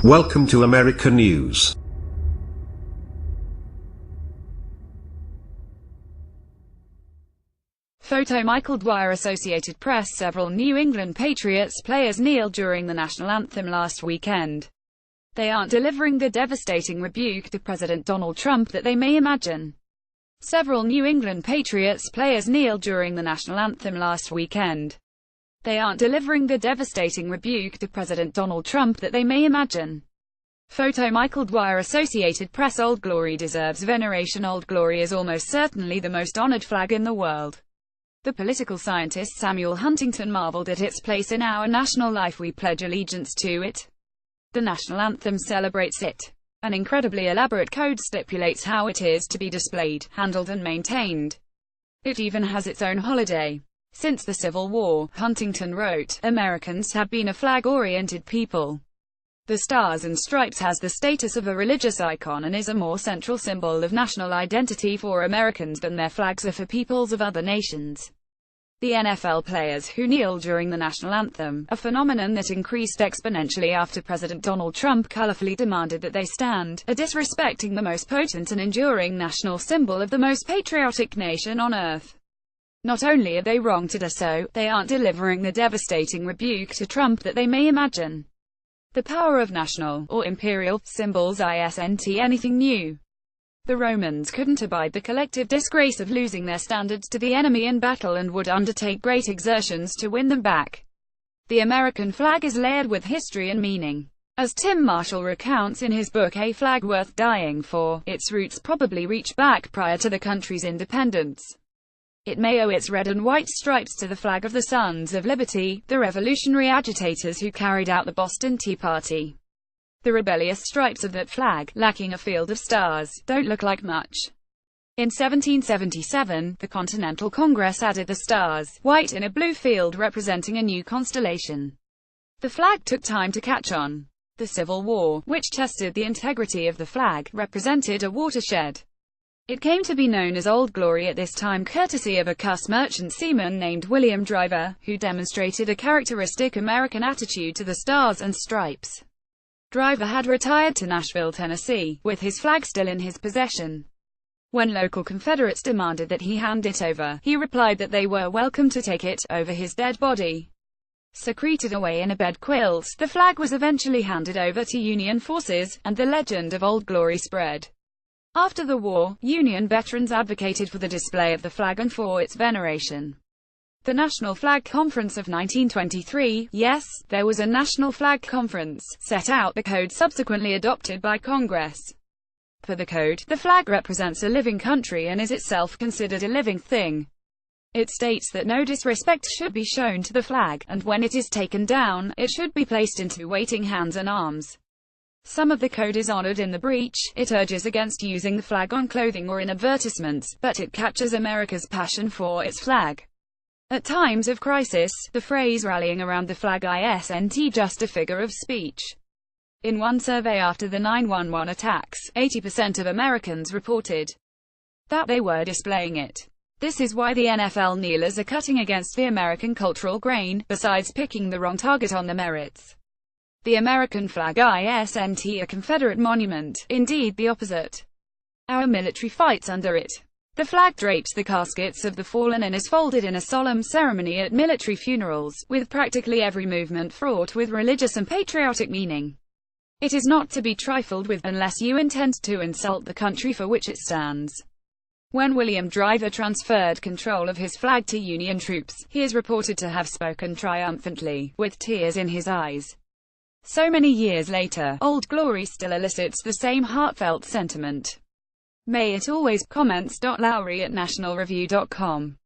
Welcome to America News. Photo Michael Dwyer, Associated Press. Several New England Patriots players kneeled during the national anthem last weekend. They aren't delivering the devastating rebuke to President Donald Trump that they may imagine. Several New England Patriots players kneeled during the national anthem last weekend. They aren't delivering the devastating rebuke to President Donald Trump that they may imagine. Photo Michael Dwyer, Associated Press. Old Glory deserves veneration. Old Glory is almost certainly the most honored flag in the world. The political scientist Samuel Huntington marveled at its place in our national life. We pledge allegiance to it. The national anthem celebrates it. An incredibly elaborate code stipulates how it is to be displayed, handled and maintained. It even has its own holiday. Since the Civil War, Huntington wrote, Americans have been a flag-oriented people. The Stars and Stripes has the status of a religious icon and is a more central symbol of national identity for Americans than their flags are for peoples of other nations. The NFL players who kneel during the national anthem, a phenomenon that increased exponentially after President Donald Trump colorfully demanded that they stand, are disrespecting the most potent and enduring national symbol of the most patriotic nation on earth. Not only are they wrong to do so, they aren't delivering the devastating rebuke to Trump that they may imagine. The power of national, or imperial, symbols isn't anything new. The Romans couldn't abide the collective disgrace of losing their standards to the enemy in battle and would undertake great exertions to win them back. The American flag is layered with history and meaning. As Tim Marshall recounts in his book A Flag Worth Dying For, its roots probably reach back prior to the country's independence. It may owe its red and white stripes to the flag of the Sons of Liberty, the revolutionary agitators who carried out the Boston Tea Party. The rebellious stripes of that flag, lacking a field of stars, don't look like much. In 1777, the Continental Congress added the stars, white in a blue field representing a new constellation. The flag took time to catch on. The Civil War, which tested the integrity of the flag, represented a watershed. It came to be known as Old Glory at this time courtesy of a cuss merchant seaman named William Dwyer, who demonstrated a characteristic American attitude to the Stars and Stripes. Dwyer had retired to Nashville, Tennessee, with his flag still in his possession. When local Confederates demanded that he hand it over, he replied that they were welcome to take it, over his dead body. Secreted away in a bed quilt, the flag was eventually handed over to Union forces, and the legend of Old Glory spread. After the war, Union veterans advocated for the display of the flag and for its veneration. The National Flag Conference of 1923, yes, there was a National Flag Conference, set out the code subsequently adopted by Congress. Per the code, the flag represents a living country and is itself considered a living thing. It states that no disrespect should be shown to the flag, and when it is taken down, it should be placed into waiting hands and arms. Some of the code is honored in the breach. It urges against using the flag on clothing or in advertisements, but it captures America's passion for its flag. At times of crisis, the phrase rallying around the flag isn't just a figure of speech. In one survey after the 9/11 attacks, 80% of Americans reported that they were displaying it. This is why the NFL kneelers are cutting against the American cultural grain, besides picking the wrong target on the merits. The American flag isn't a Confederate monument, indeed the opposite. Our military fights under it. The flag drapes the caskets of the fallen and is folded in a solemn ceremony at military funerals, with practically every movement fraught with religious and patriotic meaning. It is not to be trifled with, unless you intend to insult the country for which it stands. When William Dwyer transferred control of his flag to Union troops, he is reported to have spoken triumphantly, with tears in his eyes. So many years later, Old Glory still elicits the same heartfelt sentiment. May it always. Comments. Lowry at nationalreview.com